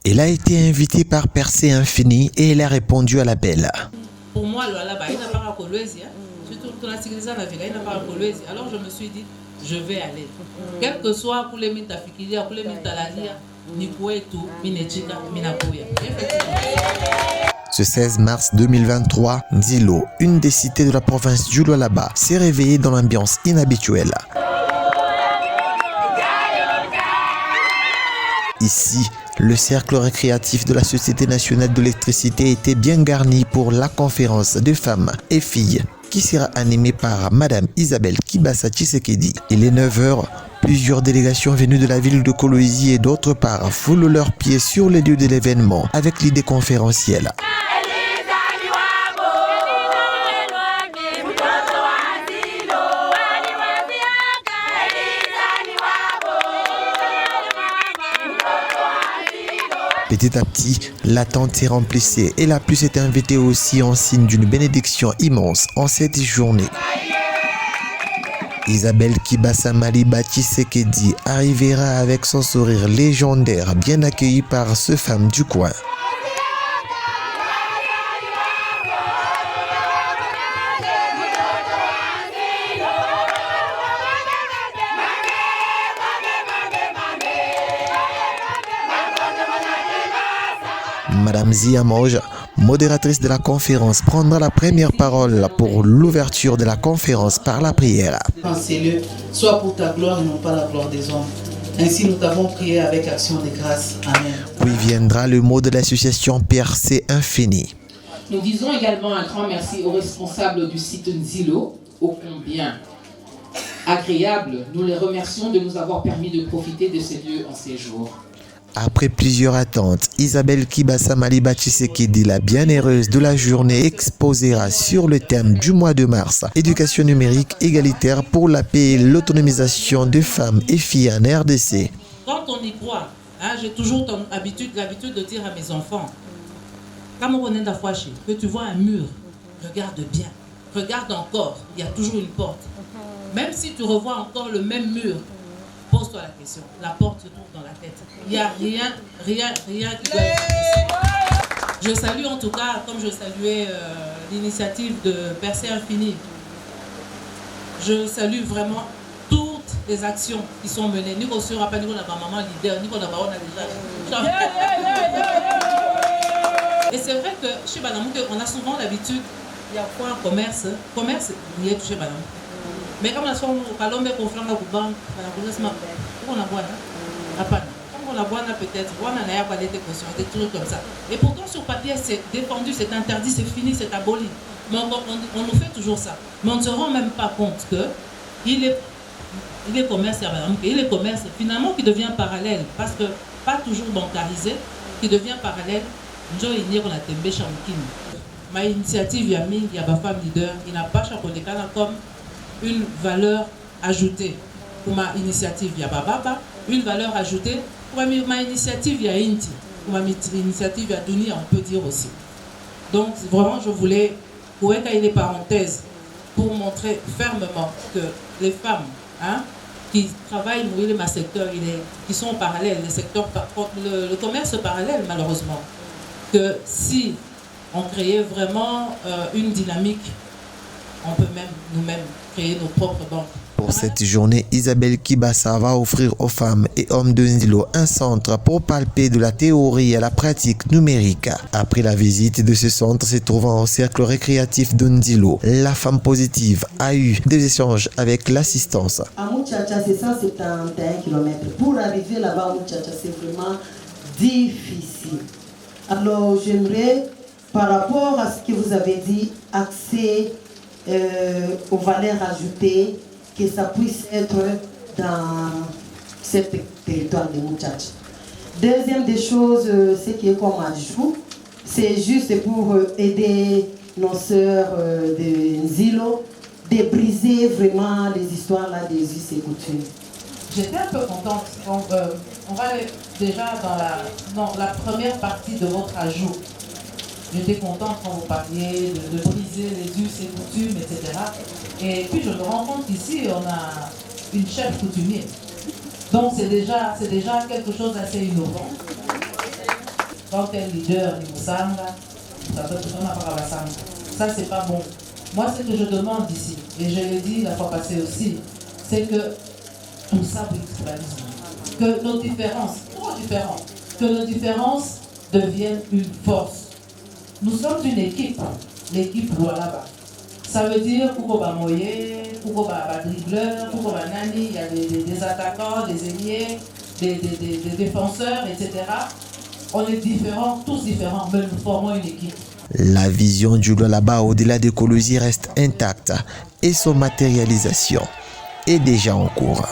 Elle a été invitée par Percée Infini et elle a répondu à l'appel. Pour moi, il n'a pas Kolwezi. Surtout dans la sécurité, il n'a pas Kolwezi. Alors je me suis dit, je vais aller. Quel que soit pour les Mintafikilia, pour les Mintalalia, Nikouetou, Minechika, Minakoya. Ce 16 mars 2023, Nzilo, une des cités de la province du Lualaba, s'est réveillée dans l'ambiance inhabituelle. Ici, le cercle récréatif de la Société nationale de l'électricité était bien garni pour la conférence de femmes et filles qui sera animée par Madame Isabelle Kibasa Tshisekedi. Il est 9h. Plusieurs délégations venues de la ville de Kolwezi et d'autre part foulent leurs pieds sur les lieux de l'événement avec l'idée conférentielle. Petit à petit, la tente s'est remplissée et la pluie s'est invitée aussi en signe d'une bénédiction immense en cette journée. Isabelle Kibasa Maliba Tshisekedi arrivera avec son sourire légendaire, bien accueillie par ce femme du coin. Madame Zia Moj, modératrice de la conférence, prendra la première parole pour l'ouverture de la conférence par la prière. Cancelleux, soit pour ta gloire et non pas la gloire des hommes. Ainsi nous t'avons prié avec action de grâce. Amen. Puis viendra le mot de l'association Percée Infini. Nous disons également un grand merci aux responsables du site Nzilo, ô combien agréable. Nous les remercions de nous avoir permis de profiter de ces lieux en séjour. Après plusieurs attentes, Isabelle Kibasa Maliba Tshisekedi, la bienheureuse de la journée, exposera sur le thème du mois de mars, éducation numérique égalitaire pour la paix et l'autonomisation de femmes et filles en RDC. Quand on y croit, j'ai toujours l'habitude de dire à mes enfants, quand on est que tu vois un mur, regarde bien, regarde encore, il y a toujours une porte. Même si tu revois encore le même mur, pose-toi la question. La porte se trouve dans la tête. Il n'y a rien qui doit être ici. Je salue en tout cas, comme je saluais l'initiative de Percée Infini, je salue vraiment toutes les actions qui sont menées. Nous ne sommes pas maman leader, nous déjà. Et c'est vrai que chez Banamou, on a souvent l'habitude, il y a quoi un commerce, il est touché Banamou. Mais comme on a souvent Palombe pour faire la banque, on a boire, comme on a boire peut-être, on a pas été conscient, des trucs comme ça. Et pourtant sur papier c'est défendu, c'est interdit, c'est fini, c'est aboli. Mais on nous fait toujours ça. Mais on ne se rend même pas compte que il est commerce, il est commerce finalement qui devient parallèle, parce que pas toujours bancarisé, qui devient parallèle. Nous on a tombé chamkini. Ma initiative Yami, il y a ma femme leader, il n'a pas chapeauté comme une valeur ajoutée pour ma initiative Yabababa, une valeur ajoutée pour ma initiative Yainti, pour ma initiative Yadouni, on peut dire aussi. Donc vraiment, je voulais ouvrir des parenthèses pour montrer fermement que les femmes qui travaillent dans ma secteur, qui sont parallèles, les secteurs, le commerce parallèle malheureusement, que si on créait vraiment une dynamique, on peut même nous-mêmes créer nos propres banques. Pour cette journée, Isabelle Kibasa va offrir aux femmes et hommes de Nzilo un centre pour palper de la théorie à la pratique numérique. Après la visite de ce centre se trouvant au cercle récréatif de Nzilo, la femme positive a eu des échanges avec l'assistance. À Moutchacha, c'est 171 km. Pour arriver là-bas à Moutchacha, c'est vraiment difficile. Alors, j'aimerais, par rapport à ce que vous avez dit, accès aux valeurs ajoutées, que ça puisse être dans ce territoire de Moutchacha. Deuxième des choses, ce qui est comme ajout, c'est juste pour aider nos sœurs de Nzilo, de briser vraiment les histoires là des us et coutumes. J'étais un peu contente. On va aller déjà dans la première partie de votre ajout. J'étais contente quand vous parliez de briser les us et coutumes, etc. Et puis je me rends compte qu'ici, on a une chef coutumier. Donc c'est déjà quelque chose d'assez innovant. quand tu es leader, ça c'est pas bon. Moi, ce que je demande ici, et je l'ai dit la fois passée aussi, c'est que tout ça que nos différences, que nos différences deviennent une force. Nous sommes une équipe, l'équipe Lualaba. Ça veut dire Koukoba Moye, Koukoba dribbleur, Koukoba Nani, il y a des attaquants, des ailiers, des défenseurs, etc. On est différents, tous différents, mais nous formons une équipe. La vision du Lualaba au-delà de Kolosi reste intacte et son matérialisation est déjà en cours.